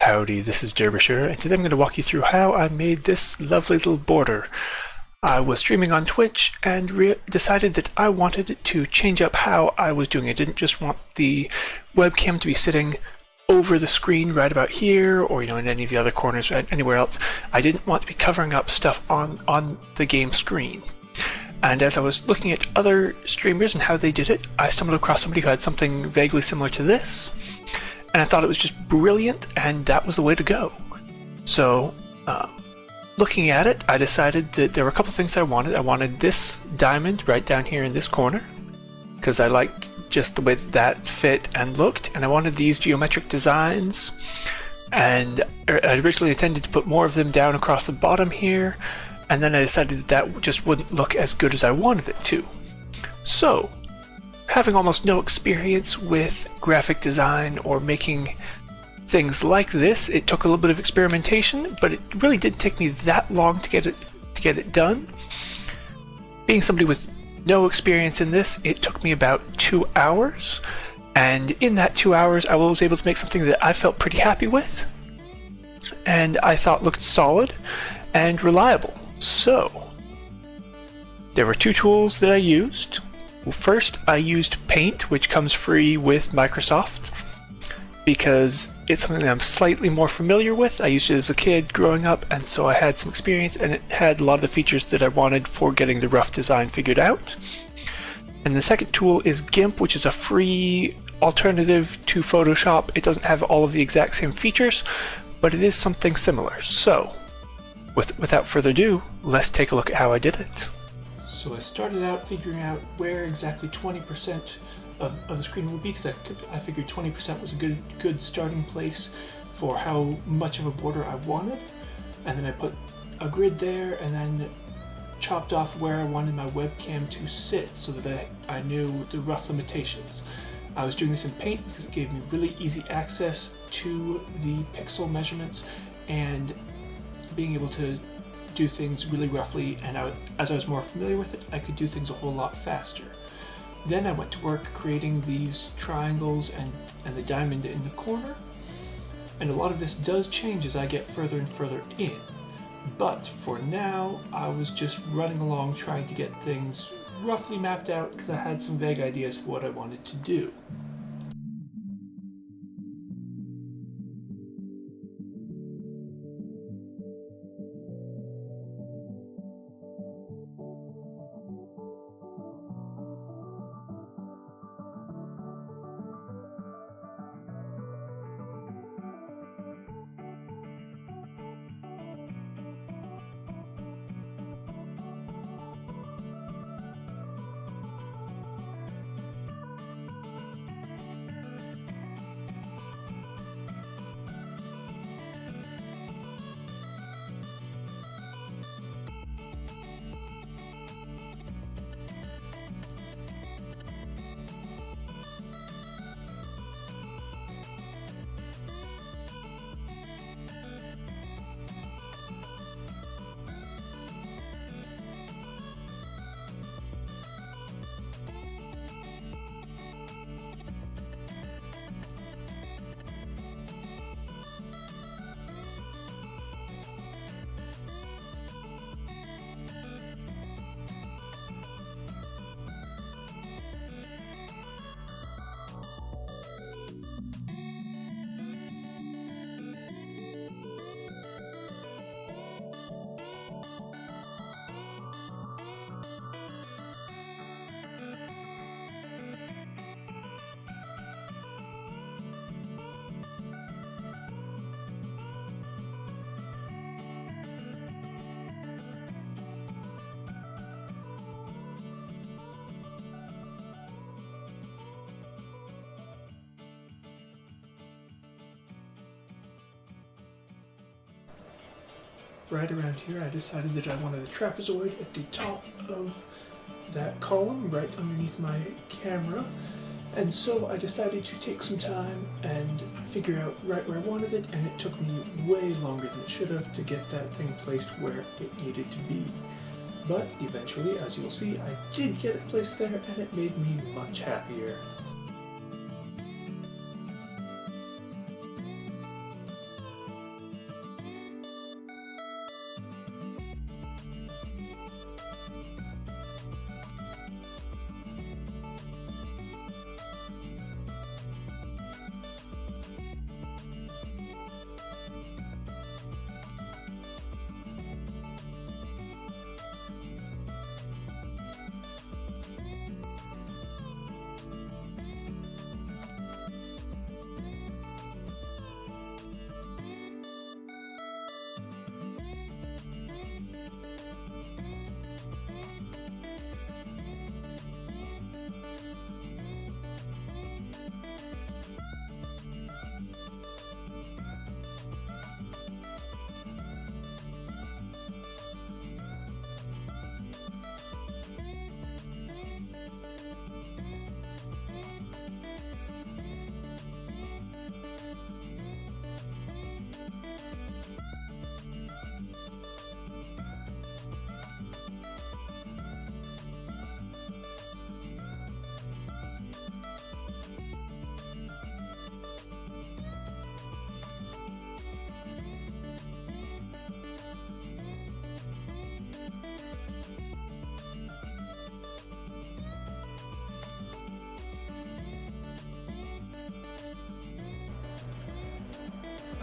Howdy, this is Derbyshire, and today I'm going to walk you through how I made this lovely little border. I was streaming on Twitch and decided that I wanted to change up how I was doing it. I didn't just want the webcam to be sitting over the screen right about here, or in any of the other corners or anywhere else. I didn't want to be covering up stuff on the game screen. And as I was looking at other streamers and how they did it, I stumbled across somebody who had something vaguely similar to this. And I thought it was just brilliant, and that was the way to go. So, looking at it, I decided that there were a couple things I wanted. I wanted this diamond right down here in this corner, because I liked just the way that fit and looked, and I wanted these geometric designs, and I originally intended to put more of them down across the bottom here, and then I decided that just wouldn't look as good as I wanted it to. So, having almost no experience with graphic design or making things like this, it took a little bit of experimentation, but it really didn't take me that long to get it done. Being somebody with no experience in this, it took me about 2 hours, and in that 2 hours I was able to make something that I felt pretty happy with, and I thought looked solid and reliable. So, there were two tools that I used. Well, first, I used Paint, which comes free with Microsoft, because it's something that I'm slightly more familiar with. I used it as a kid growing up, and so I had some experience, and it had a lot of the features that I wanted for getting the rough design figured out. And the second tool is Gimp, which is a free alternative to Photoshop. It doesn't have all of the exact same features, but it is something similar. So, without further ado, let's take a look at how I did it. So I started out figuring out where exactly 20% of the screen would be, because I figured 20% was a good starting place for how much of a border I wanted. And then I put a grid there and then chopped off where I wanted my webcam to sit so that I knew the rough limitations. I was doing this in Paint because it gave me really easy access to the pixel measurements and being able to do things really roughly, and as I was more familiar with it, I could do things a whole lot faster. Then I went to work creating these triangles and the diamond in the corner, and a lot of this does change as I get further and further in, but for now I was just running along trying to get things roughly mapped out because I had some vague ideas of what I wanted to do. Right around here I decided that I wanted a trapezoid at the top of that column right underneath my camera, and so I decided to take some time and figure out right where I wanted it, and it took me way longer than it should have to get that thing placed where it needed to be. But eventually, as you'll see, I did get it placed there, and it made me much happier.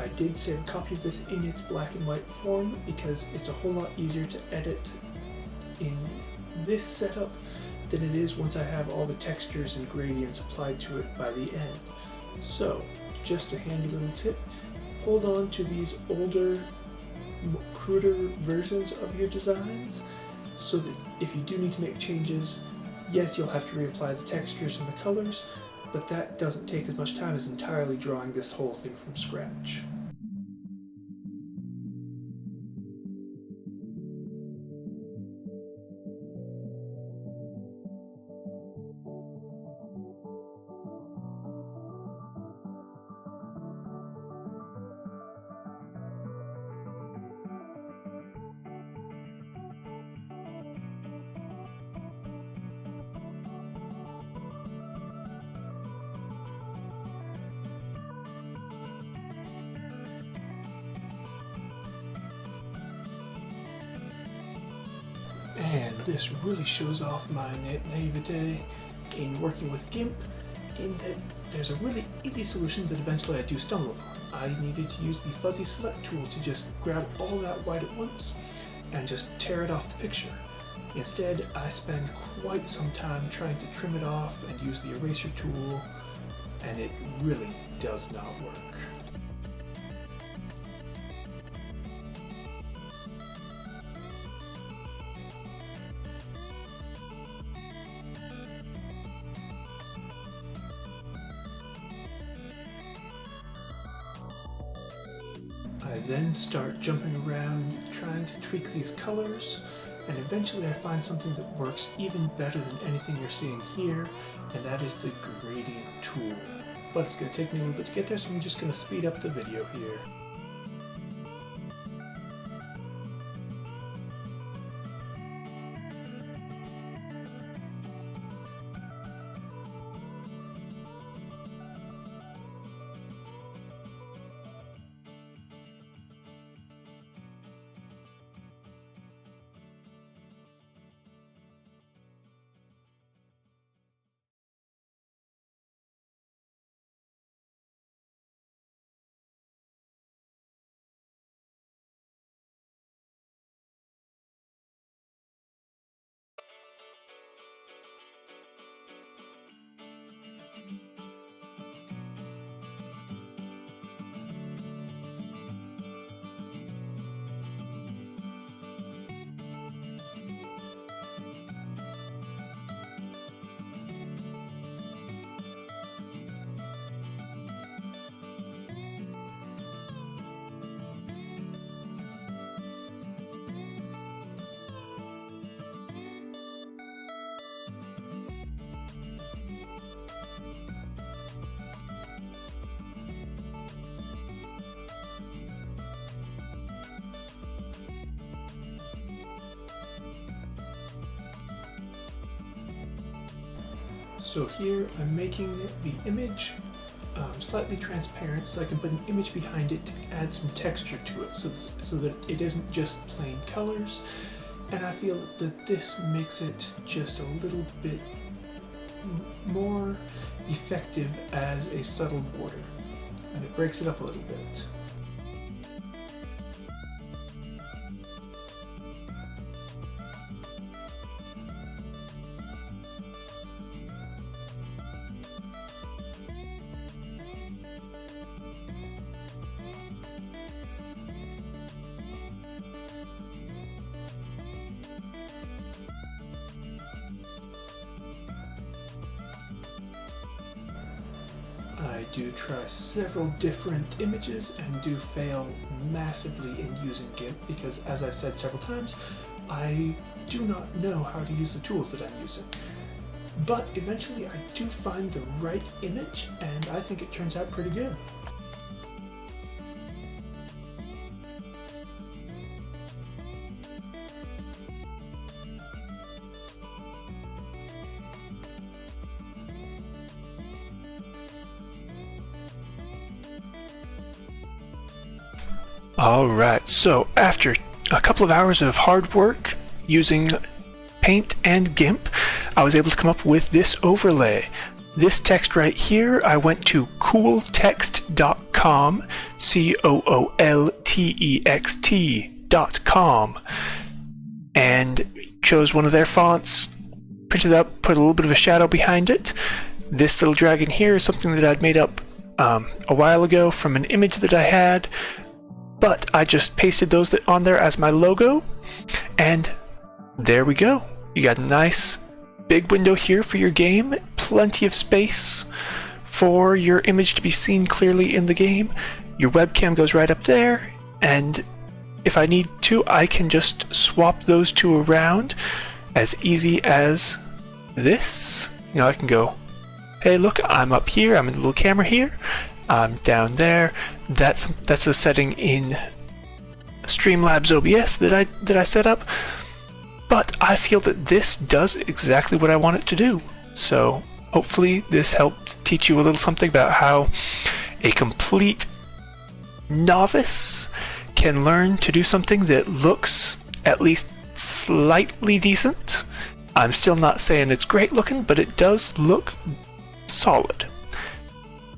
I did save a copy of this in its black and white form because it's a whole lot easier to edit in this setup than it is once I have all the textures and gradients applied to it by the end. So, just a handy little tip, hold on to these older, cruder versions of your designs so that if you do need to make changes, yes, you'll have to reapply the textures and the colors, but that doesn't take as much time as entirely drawing this whole thing from scratch. And this really shows off my naivete in working with Gimp, in that there's a really easy solution that eventually I do stumble upon. I needed to use the fuzzy select tool to just grab all that white at once and just tear it off the picture. Instead, I spend quite some time trying to trim it off and use the eraser tool, and it really does not work. I then start jumping around trying to tweak these colors, and eventually I find something that works even better than anything you're seeing here, and that is the gradient tool. But it's going to take me a little bit to get there, so I'm just going to speed up the video here. So here I'm making the image slightly transparent so I can put an image behind it to add some texture to it so that it isn't just plain colors, and I feel that this makes it just a little bit more effective as a subtle border, and it breaks it up a little bit. I do try several different images and do fail massively in using Gimp because, as I've said several times, I do not know how to use the tools that I'm using. But eventually I do find the right image, and I think it turns out pretty good. Alright, so after a couple of hours of hard work using Paint and Gimp, I was able to come up with this overlay. This text right here, I went to cooltext.com COOLTEXT.com, and chose one of their fonts, printed up, put a little bit of a shadow behind it. This little dragon here is something that I'd made up a while ago from an image that I had, but I just pasted those on there as my logo, and there we go. You got a nice big window here for your game, plenty of space for your image to be seen clearly in the game. Your webcam goes right up there, and if I need to, I can just swap those two around as easy as this. You know, I can go, hey, look, I'm up here, I'm in the little camera here, I'm down there. That's a setting in Streamlabs OBS that I set up, but I feel that this does exactly what I want it to do. So hopefully this helped teach you a little something about how a complete novice can learn to do something that looks at least slightly decent. I'm still not saying it's great looking, but it does look solid.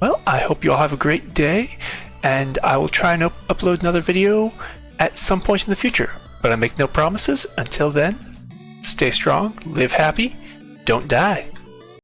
Well, I hope you all have a great day, and I will try and upload another video at some point in the future, but I make no promises. Until then, stay strong, live happy, don't die.